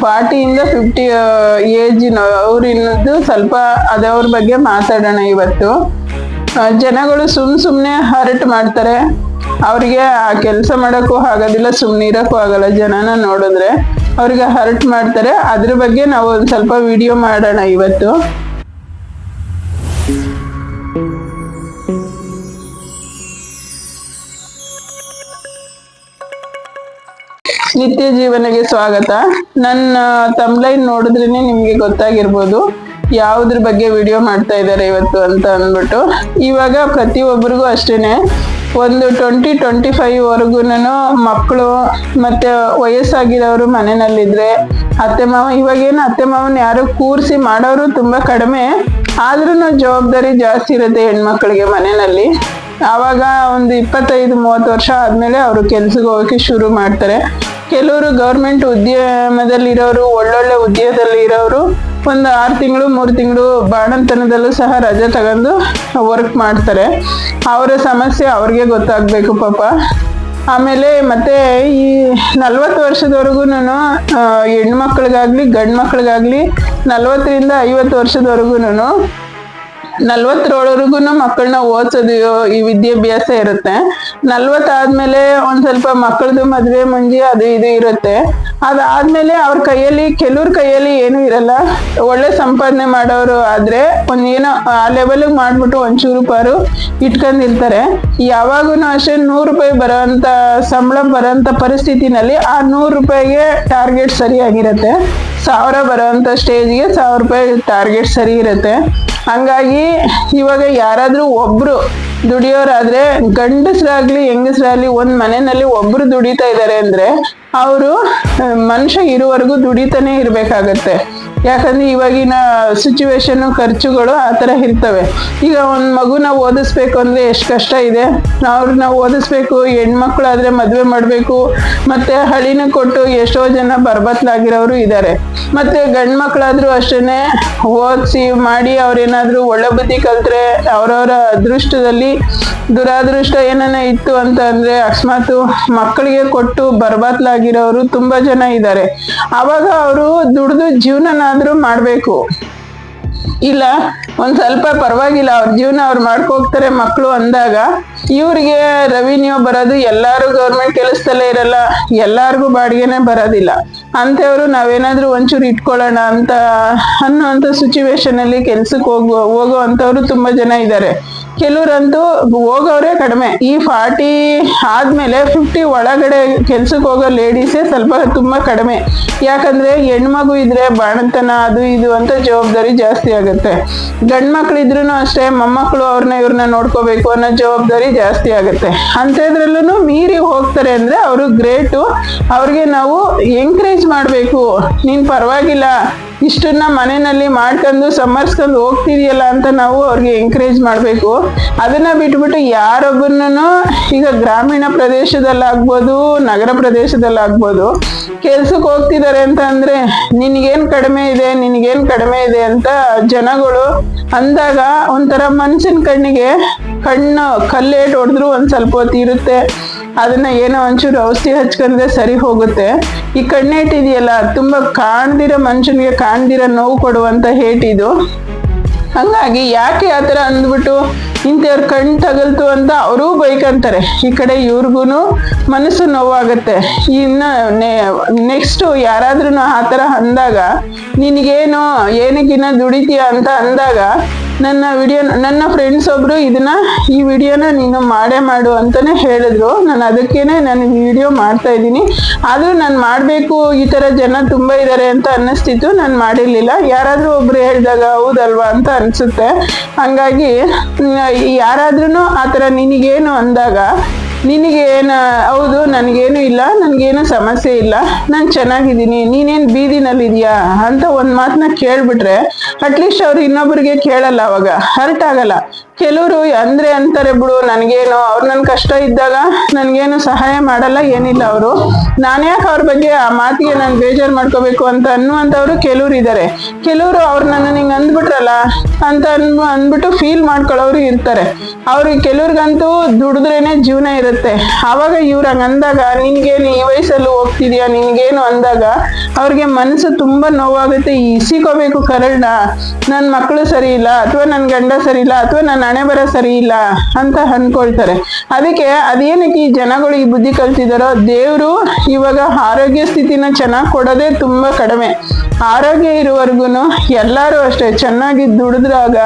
40 ಇಂದ 50 ಏಜಿನ ಅವ್ರಿನದ್ದು ಸ್ವಲ್ಪ ಅದವ್ರ ಬಗ್ಗೆ ಮಾತಾಡೋಣ ಇವತ್ತು. ಜನಗಳು ಸುಮ್ಮನೆ ಹರ್ಟ್ ಮಾಡ್ತಾರೆ, ಅವ್ರಿಗೆ ಆ ಕೆಲಸ ಮಾಡೋಕ್ಕೂ ಆಗೋದಿಲ್ಲ, ಸುಮ್ಮನೆ ಇರೋಕ್ಕೂ ಆಗಲ್ಲ. ಜನನ ನೋಡಿದ್ರೆ ಅವ್ರಿಗೆ ಹರ್ಟ್ ಮಾಡ್ತಾರೆ. ಅದ್ರ ಬಗ್ಗೆ ನಾವು ಒಂದು ಸ್ವಲ್ಪ ವಿಡಿಯೋ ಮಾಡೋಣ ಇವತ್ತು. ನಿತ್ಯ ಜೀವನಗೆ ಸ್ವಾಗತ. ನನ್ನ ತಮ್ಲೈನ್ ನೋಡಿದ್ರೇನೆ ನಿಮ್ಗೆ ಗೊತ್ತಾಗಿರ್ಬೋದು ಯಾವುದ್ರ ಬಗ್ಗೆ ವಿಡಿಯೋ ಮಾಡ್ತಾ ಇದ್ದಾರೆ ಇವತ್ತು ಅಂತ ಅಂದ್ಬಿಟ್ಟು. ಇವಾಗ ಪ್ರತಿಯೊಬ್ಬರಿಗೂ ಅಷ್ಟೇನೆ ಒಂದು 20-25 ವರ್ಗೂನು ಮಕ್ಕಳು ಮತ್ತೆ ವಯಸ್ಸಾಗಿರೋರು ಮನೆಯಲ್ಲಿದ್ರೆ ಅತ್ತೆ ಮಾವ, ಇವಾಗೇನು ಅತ್ತೆ ಮಾವನ ಯಾರು ಕೂರಿಸಿ ಮಾಡೋರು ತುಂಬಾ ಕಡಿಮೆ, ಆದ್ರೂ ಜವಾಬ್ದಾರಿ ಜಾಸ್ತಿ ಇರುತ್ತೆ ಹೆಣ್ಮಕ್ಳಿಗೆ ಮನೆಯಲ್ಲಿ. ಆವಾಗ ಒಂದು 25-30 ವರ್ಷ ಆದ್ಮೇಲೆ ಅವರು ಕೆಲ್ಸಕ್ಕೆ ಹೋಗಕ್ಕೆ ಶುರು ಮಾಡ್ತಾರೆ. ಕೆಲವರು ಗೌರ್ಮೆಂಟ್ ಉದ್ಯಮದಲ್ಲಿರೋರು, ಒಳ್ಳೊಳ್ಳೆ ಉದ್ಯೋಗದಲ್ಲಿ ಇರೋರು ಒಂದು 6 ತಿಂಗಳು 3 ತಿಂಗಳು ಬಾಣಂತನದಲ್ಲೂ ಸಹ ರಜೆ ತಗೊಂಡು ವರ್ಕ್ ಮಾಡ್ತಾರೆ. ಅವರ ಸಮಸ್ಯೆ ಅವ್ರಿಗೆ ಗೊತ್ತಾಗ್ಬೇಕು ಪಾಪ. ಆಮೇಲೆ ಮತ್ತೆ ಈ 40 ವರ್ಷದವರೆಗೂ ಹೆಣ್ಮಕ್ಳಿಗಾಗ್ಲಿ ಗಂಡು ಮಕ್ಳಿಗಾಗ್ಲಿ 40ರಿಂದ 50 ವರ್ಷದವರೆಗೂ 40ರೊಳವರೆಗೂ ಮಕ್ಕಳನ್ನ ಓದಿಸೋದು ಈ ವಿದ್ಯಾಭ್ಯಾಸ ಇರುತ್ತೆ. 40 ಆದ್ಮೇಲೆ ಒಂದ್ ಸ್ವಲ್ಪ ಮಕ್ಕಳದು ಮದ್ವೆ ಮುಂಜಿ ಅದು ಇದು ಇರುತ್ತೆ. ಅದಾದ್ಮೇಲೆ ಅವ್ರ ಕೈಯಲ್ಲಿ, ಕೆಲವ್ರ ಕೈಯಲ್ಲಿ ಏನು ಇರಲ್ಲ, ಒಳ್ಳೆ ಸಂಪಾದನೆ ಮಾಡೋರು ಆದ್ರೆ ಒಂದೇನೋ ಆ ಲೆವೆಲ್ಗೆ ಮಾಡ್ಬಿಟ್ಟು ಒಂಚೂರು ಪಾರು ಇಟ್ಕೊಂಡಿರ್ತಾರೆ. ಯಾವಾಗೂ ಅಷ್ಟೇ 100 ರೂಪಾಯಿ ಬರೋಂಥ ಸಂಬಳ ಬರೋಂಥ ಪರಿಸ್ಥಿತಿನಲ್ಲಿ ಆ 100 ರೂಪಾಯಿಗೆ ಟಾರ್ಗೆಟ್ ಸರಿಯಾಗಿರುತ್ತೆ. 1000 ಬರೋಂಥ ಸ್ಟೇಜ್ಗೆ 1000 ರೂಪಾಯಿ ಟಾರ್ಗೆಟ್ ಸರಿ ಇರುತ್ತೆ. ಹಂಗಾಗಿ ಇವಾಗ ಯಾರಾದ್ರೂ ಒಬ್ರು ದುಡಿಯೋರಾದ್ರೆ, ಗಂಡಸ್ರಾಗ್ಲಿ ಹೆಂಗಸ್ರಾಗ್ಲಿ ಒಂದ್ ಮನೆಯಲ್ಲಿ ಒಬ್ರು ದುಡಿತಾ ಇದ್ದಾರೆ ಅಂದ್ರೆ ಅವರು ಮನುಷ್ಯ ಇರುವವರೆಗೂ ದುಡಿತಾನೆ ಇರ್ಬೇಕಾಗತ್ತೆ. ಯಾಕಂದ್ರೆ ಇವಾಗಿನ ಸಿಚುವೇಶನ್ ಖರ್ಚುಗಳು ಆ ಥರ ಇರ್ತವೆ. ಈಗ ಒಂದು ಮಗುನ ಓದಿಸ್ಬೇಕು ಅಂದ್ರೆ ಎಷ್ಟು ಕಷ್ಟ ಇದೆ. ಅವ್ರನ್ನ ಓದಿಸ್ಬೇಕು, ಹೆಣ್ಮಕ್ಳಾದ್ರೆ ಮದುವೆ ಮಾಡಬೇಕು, ಮತ್ತೆ ಹಳಿನ ಕೊಟ್ಟು ಎಷ್ಟೋ ಜನ ಬರ್ಬತ್ಲಾಗಿರೋರು ಇದ್ದಾರೆ. ಮತ್ತೆ ಗಂಡು ಮಕ್ಳಾದ್ರೂ ಅಷ್ಟೇನೆ ಓದಿಸಿ ಮಾಡಿ ಅವ್ರೇನಾದ್ರೂ ಒಳ್ಳೆ ಬುದ್ಧಿ ಕಲ್ತ್ರೆ ಅವ್ರವ್ರ ಅದೃಷ್ಟದಲ್ಲಿ ದುರಾದೃಷ್ಟ ಏನನ ಇತ್ತು ಅಂತ ಅಂದ್ರೆ ಅಕಸ್ಮಾತ್ ಮಕ್ಕಳಿಗೆ ಕೊಟ್ಟು ಬರ್ಬತ್ಲಾಗಿರೋರು ತುಂಬಾ ಜನ ಇದ್ದಾರೆ. ಅವಾಗ ಅವರು ದುಡ್ದು ಜೀವನನಾದ್ರೂ ಮಾಡ್ಬೇಕು. ಇಲ್ಲ ಒಂದ್ ಸ್ವಲ್ಪ ಪರವಾಗಿಲ್ಲ, ಅವ್ರ ಜೀವನ ಅವ್ರು ಮಾಡ್ಕೋಗ್ತಾರೆ ಮಕ್ಕಳು ಅಂದಾಗ ಇವ್ರಿಗೆ ರೆವಿನ್ಯೂ ಬರೋದು, ಎಲ್ಲಾರು ಗೌರ್ಮೆಂಟ್ ಕೆಲಸದಲ್ಲೇ ಇರಲ್ಲ, ಎಲ್ಲಾರ್ಗೂ ಬಾಡಿಗೆನೆ ಬರೋದಿಲ್ಲ. ಅಂತವ್ರು ನಾವೇನಾದ್ರೂ ಒಂಚೂರು ಇಟ್ಕೊಳ್ಳೋಣ ಅಂತ ಅನ್ನೋಂಥ ಸಿಚುವೇಶನ್ ಅಲ್ಲಿ ಕೆಲ್ಸಕ್ಕೆ ಹೋಗೋ ಅಂತವ್ರು ತುಂಬಾ ಜನ ಇದ್ದಾರೆ. ಕೆಲವ್ರಂತೂ ಹೋಗೋರೇ ಕಡಿಮೆ. ಈ 40 ಆದ್ಮೇಲೆ 50 ಒಳಗಡೆ ಕೆಲ್ಸಕ್ಕೆ ಹೋಗೋ ಲೇಡೀಸೇ ಸ್ವಲ್ಪ ತುಂಬಾ ಕಡಿಮೆ. ಯಾಕಂದ್ರೆ ಹೆಣ್ಮಗು ಇದ್ರೆ ಬಾಣಂತನ ಅದು ಇದು ಅಂತ ಜವಾಬ್ದಾರಿ ಜಾಸ್ತಿ ಆಗುತ್ತೆ. ಗಂಡ್ಮಕ್ಳು ಇದ್ರೂ ಅಷ್ಟೇ, ಮೊಮ್ಮಕ್ಕಳು ಅವ್ರನ್ನ ಇವ್ರನ್ನ ನೋಡ್ಕೋಬೇಕು ಅನ್ನೋ ಜವಾಬ್ದಾರಿ ಜಾಸ್ತಿ ಆಗುತ್ತೆ. ಅಂಥದ್ರಲ್ಲೂ ಮೀರಿ ಹೋಗ್ತಾರೆ ಅಂದ್ರೆ ಅವರು ಗ್ರೇಟು. ಅವ್ರಿಗೆ ನಾವು ಎಂಕರೇಜ್ ಮಾಡ್ಬೇಕು. ನೀನ್ ಪರವಾಗಿಲ್ಲ, ಇಷ್ಟನ್ನ ಮನೆಯಲ್ಲಿ ಮಾಡ್ಕೊಂಡು ಸಮರ್ಸ್ಕೊಂಡು ಹೋಗ್ತಿದೆಯಲ್ಲ ಅಂತ ನಾವು ಅವ್ರಿಗೆ ಎಂಕರೇಜ್ ಮಾಡಬೇಕು. ಅದನ್ನ ಬಿಟ್ಬಿಟ್ಟು ಯಾರೊಬ್ಬರನ್ನು, ಈಗ ಗ್ರಾಮೀಣ ಪ್ರದೇಶದಲ್ಲಾಗ್ಬೋದು ನಗರ ಪ್ರದೇಶದಲ್ಲಾಗ್ಬೋದು, ಕೆಲ್ಸಕ್ಕೆ ಹೋಗ್ತಿದ್ದಾರೆ ಅಂತ ಅಂದ್ರೆ ನಿನ್ಗೇನ್ ಕಡಿಮೆ ಇದೆ ಅಂತ ಜನಗಳು ಅಂದಾಗ ಒಂಥರ ಮನ್ಸಿನ ಕಣ್ಣಿಗೆ ಕಲ್ಲೇಟ್ ಹೊಡೆದ್ರು ಒಂದ್ ಸ್ವಲ್ಪ ಹೊತ್ತು ಇರುತ್ತೆ. ಅದನ್ನ ಏನೋ ಒಂಚೂರು ಔಷಧಿ ಹಚ್ಕೊಂಡ್ರೆ ಸರಿ ಹೋಗುತ್ತೆ. ಈ ಕಣ್ಣೇಟ್ ಇದೆಯಲ್ಲ, ತುಂಬಾ ಕಾಣ್ದಿರೋ ಮನುಷ್ಯನಿಗೆ ಕಾಣ್ದಿರೋ ನೋವು ಕೊಡುವಂತ ಹೇಟ್ ಇದು. ಹಂಗಾಗಿ ಯಾಕೆ ಆತರ ಅಂದ್ಬಿಟ್ಟು ಇಂಥವ್ರ ಕಣ್ ತಗಲ್ತು ಅಂತ ಅವರೂ ಬೈಕಂತಾರೆ. ಈ ಕಡೆ ಇವ್ರಿಗೂ ಮನಸ್ಸು ನೋವಾಗತ್ತೆ. ಇನ್ನು ನೆಕ್ಸ್ಟ್ ಯಾರಾದ್ರೂ ಆ ಥರ ಅಂದಾಗ, ನಿನಗೇನು ಏನಕ್ಕಿನ್ನ ದುಡಿತೀಯ ಅಂತ ಅಂದಾಗ, ನನ್ನ ಫ್ರೆಂಡ್ಸ್ ಒಬ್ರು ಈ ವಿಡಿಯೋನ ನೀನು ಮಾಡೇ ಮಾಡು ಅಂತಾನೆ ಹೇಳಿದ್ರು. ನಾನು ಅದಕ್ಕೇನೆ ನಾನು ವಿಡಿಯೋ ಮಾಡ್ತಾ ಇದ್ದೀನಿ. ಆದ್ರೂ ನಾನು ಮಾಡ್ಬೇಕು, ಈ ತರ ಜನ ತುಂಬಾ ಇದ್ದಾರೆ ಅಂತ ಅನ್ನಿಸ್ತಿತ್ತು, ನಾನು ಮಾಡಿರ್ಲಿಲ್ಲ. ಯಾರಾದ್ರೂ ಒಬ್ರು ಹೇಳಿದಾಗ ಹೌದಲ್ವಾ ಅಂತ ಅನ್ಸುತ್ತೆ. ಹಂಗಾಗಿ ಯಾರಾದ್ರೂ ಆ ಥರ ನಿನಗೇನು ಅಂದಾಗ, ನಿನಗೇನು ಹೌದು ನನಗೇನು ಇಲ್ಲ, ನನಗೇನು ಸಮಸ್ಯೆ ಇಲ್ಲ, ನಾನು ಚೆನ್ನಾಗಿದ್ದೀನಿ, ನೀನೇನು ಬೀದಿನಲ್ಲಿದೆಯಾ ಅಂತ ಒಂದು ಮಾತನ್ನ ಕೇಳ್ಬಿಟ್ರೆ ಅಟ್ಲೀಸ್ಟ್ ಅವ್ರು ಇನ್ನೊಬ್ಬರಿಗೆ ಕೇಳಲ್ಲ, ಅವಾಗ ಹರ್ಟ್ ಆಗಲ್ಲ. ಕೆಲವರು ಅಂದ್ರೆ ಅಂತಾರೆ ಬಿಡು, ನನ್ಗೇನು ಅವ್ರು ನನ್ ಕಷ್ಟ ಇದ್ದಾಗ ನನ್ಗೇನು ಸಹಾಯ ಮಾಡಲ್ಲ, ಏನಿಲ್ಲ ಅವರು. ನಾನು ಯಾಕೆ ಅವ್ರ ಬಗ್ಗೆ ಆ ಮಾತಿಗೆ ನಾನು ಬೇಜಾರು ಮಾಡ್ಕೋಬೇಕು ಅಂತ ಅನ್ನುವಂಥವ್ರು ಕೆಲವ್ರು ಇದ್ದಾರೆ. ಕೆಲವರು ಅವ್ರು ನನ್ನ ಹಿಂಗೆ ಅಂದ್ಬಿಟ್ರಲ್ಲ ಅಂತ ಅಂದ್ಬಿಟ್ಟು ಫೀಲ್ ಮಾಡ್ಕೊಳ್ಳೋರು ಇರ್ತಾರೆ. ಅವ್ರಿಗೆ ಕೆಲವ್ರಿಗಂತೂ ದುಡಿದ್ರೇನೆ ಜೀವನ ಇರುತ್ತೆ. ಆವಾಗ ಇವ್ರ ಹಂಗ ಅಂದಾಗ, ನಿನ್ಗೇನು ಈ ವಯಸ್ಸಲ್ಲೂ ಹೋಗ್ತಿದ್ಯಾ, ನಿನ್ಗೇನು ಅಂದಾಗ ಅವ್ರಿಗೆ ಮನಸ್ಸು ತುಂಬಾ ನೋವಾಗುತ್ತೆ. ಇಸಿಕೋಬೇಕು ಕರಳ್ನ, ನನ್ನ ಮಕ್ಕಳು ಸರಿ ಇಲ್ಲ, ಅಥವಾ ನನ್ನ ಗಂಡ ಸರಿ ಇಲ್ಲ, ಅಥವಾ ನನ್ನ ಹಣೆ ಬರ ಸರಿ ಇಲ್ಲ ಅಂತ ಅನ್ಕೊಳ್ತಾರೆ. ಅದಕ್ಕೆ ಅದೇನಕ್ಕೆ ಈ ಜನಗಳು ಈ ಬುದ್ಧಿ ಕಲ್ತಿದಾರೋ, ದೇವ್ರು ಇವಾಗ ಆರೋಗ್ಯ ಸ್ಥಿತಿನ ಚೆನ್ನಾಗಿ ಕೊಡೋದೇ ತುಂಬಾ ಕಡಿಮೆ. ಆರೋಗ್ಯ ಇರುವವರೆಗೂ ಎಲ್ಲರೂ ಅಷ್ಟೇ ಚೆನ್ನಾಗಿ ದುಡಿದ್ರಾಗ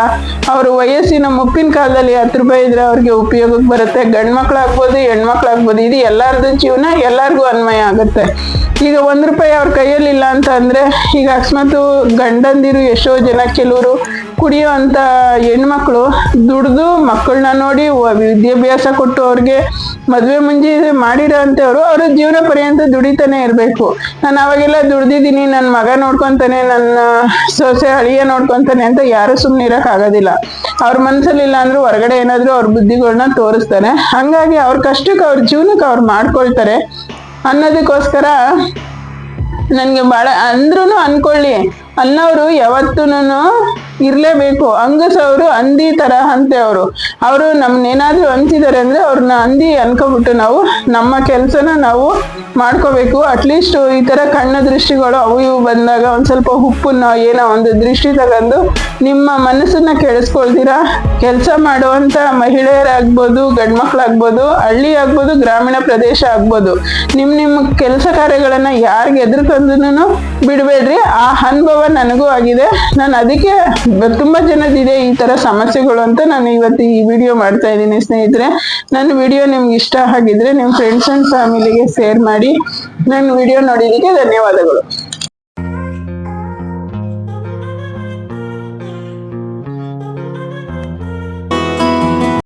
ಅವ್ರ ವಯಸ್ಸಿನ ಮುಪ್ಪಿನ ಕಾಲದಲ್ಲಿ 10 ರೂಪಾಯಿ ಇದ್ರೆ ಅವ್ರಿಗೆ ಉಪಯೋಗಕ್ಕೆ ಬರುತ್ತೆ. ಗಂಡ್ ಮಕ್ಳಾಗ್ಬೋದು, ಹೆಣ್ಮಕ್ಳಾಗ್ಬೋದು, ಇದು ಎಲ್ಲಾರ್ದು ಜೀವನ ಎಲ್ಲಾರ್ಗು ಅನ್ವಯ ಆಗುತ್ತೆ. ಈಗ 1 ರೂಪಾಯಿ ಅವ್ರ ಕೈಯಲ್ಲಿ ಇಲ್ಲ ಅಂತ ಅಂದ್ರೆ, ಈಗ ಅಕಸ್ಮಾತ್ ಗಂಡಂದಿರು ಎಷ್ಟೋ ಜನ ಕೆಲವರು ಕುಡಿಯೋ ಅಂತ ಹೆಣ್ಮಕ್ಳು ದುಡ್ದು ಮಕ್ಕಳನ್ನ ನೋಡಿ ವಿದ್ಯಾಭ್ಯಾಸ ಕೊಟ್ಟು ಅವ್ರಿಗೆ ಮದ್ವೆ ಮುಂಜಿ ಮಾಡಿರೋ ಅಂತವ್ರು ಅವ್ರ ಜೀವನ ಪರ್ಯಂತ ದುಡಿತಾನೆ ಇರ್ಬೇಕು. ನಾನು ಅವಾಗೆಲ್ಲ ದುಡ್ದಿದ್ದೀನಿ, ನನ್ನ ಮಗ ನೋಡ್ಕೊಂತಾನೆ, ನನ್ನ ಸೊಸೆ ಅಳಿಯ ನೋಡ್ಕೊಂತಾನೆ ಅಂತ ಯಾರು ಸುಮ್ನೆ ಇರಕ್ ಆಗೋದಿಲ್ಲ. ಅವ್ರ ಮನ್ಸಲ್ಲಿಲ್ಲ ಅಂದ್ರೂ ಹೊರಗಡೆ ಏನಾದ್ರು ಅವ್ರ ಬುದ್ಧಿಗಳನ್ನ ತೋರಿಸ್ತಾರೆ. ಹಂಗಾಗಿ ಅವ್ರ ಕಷ್ಟಕ್ಕೆ ಅವ್ರ ಜೀವನಕ್ಕೆ ಅವ್ರು ಮಾಡ್ಕೊಳ್ತಾರೆ ಅನ್ನೋದಕ್ಕೋಸ್ಕರ ನನ್ಗೆ ಬಹಳ ಅಂದ್ರೂ ಅನ್ಕೊಳ್ಳಿ, ಅನ್ನೋರು ಯಾವತ್ತೂನು ಇರ್ಲೇಬೇಕು. ಹಂಗಸವರು ಹಂದಿ ತರ ಅಂತೆ ಅವರು ನಮ್ನೇನಾದ್ರೂ ಅನ್ಸಿದಾರೆ ಅಂದ್ರೆ ಅವ್ರನ್ನ ಹಂದಿ ಅನ್ಕೋಬಿಟ್ಟು ನಾವು ನಮ್ಮ ಕೆಲ್ಸನ ನಾವು ಮಾಡ್ಕೋಬೇಕು. ಅಟ್ಲೀಸ್ಟ್ ಈ ತರ ಕಣ್ಣು ದೃಷ್ಟಿಗಳು ಅವು ಇವು ಬಂದಾಗ ಒಂದ್ ಸ್ವಲ್ಪ ಉಪ್ಪನ್ನ ಏನೋ ಒಂದು ದೃಷ್ಟಿ ತಗೊಂಡು ನಿಮ್ಮ ಮನಸ್ಸನ್ನ ಕೆಡಿಸ್ಕೊಳ್ತೀರಾ ಕೆಲಸ ಮಾಡುವಂತ ಮಹಿಳೆಯರಾಗ್ಬೋದು, ಗಂಡ್ಮಕ್ಳಾಗ್ಬೋದು, ಹಳ್ಳಿ ಆಗ್ಬೋದು, ಗ್ರಾಮೀಣ ಪ್ರದೇಶ ಆಗ್ಬೋದು, ನಿಮ್ಮ ಕೆಲಸ ಕಾರ್ಯಗಳನ್ನ ಯಾರಿಗೆ ಎದುರ್ಕೊಂಡ್ರು ಬಿಡ್ಬೇಡ್ರಿ. ಆ ಅನುಭವ ನನಗೂ ಆಗಿದೆ. ನಾನು ಅದಕ್ಕೆ ತುಂಬಾ ಜನದಿದೆ ಈ ತರ ಸಮಸ್ಯೆಗಳು ಅಂತ ನಾನು ಇವತ್ತು ಈ ವಿಡಿಯೋ ಮಾಡ್ತಾ ಇದ್ದೀನಿ. ಸ್ನೇಹಿತರೆ, ನನ್ನ ವಿಡಿಯೋ ನಿಮ್ಗೆ ಇಷ್ಟ ಆಗಿದ್ರೆ ನಿಮ್ಮ ಫ್ರೆಂಡ್ಸ್ ಅಂಡ್ ಫ್ಯಾಮಿಲಿಗೆ ಶೇರ್ ಮಾಡಿ. ನನ್ನ ವಿಡಿಯೋ ನೋಡಿದ್ದಕ್ಕೆ ಧನ್ಯವಾದಗಳು.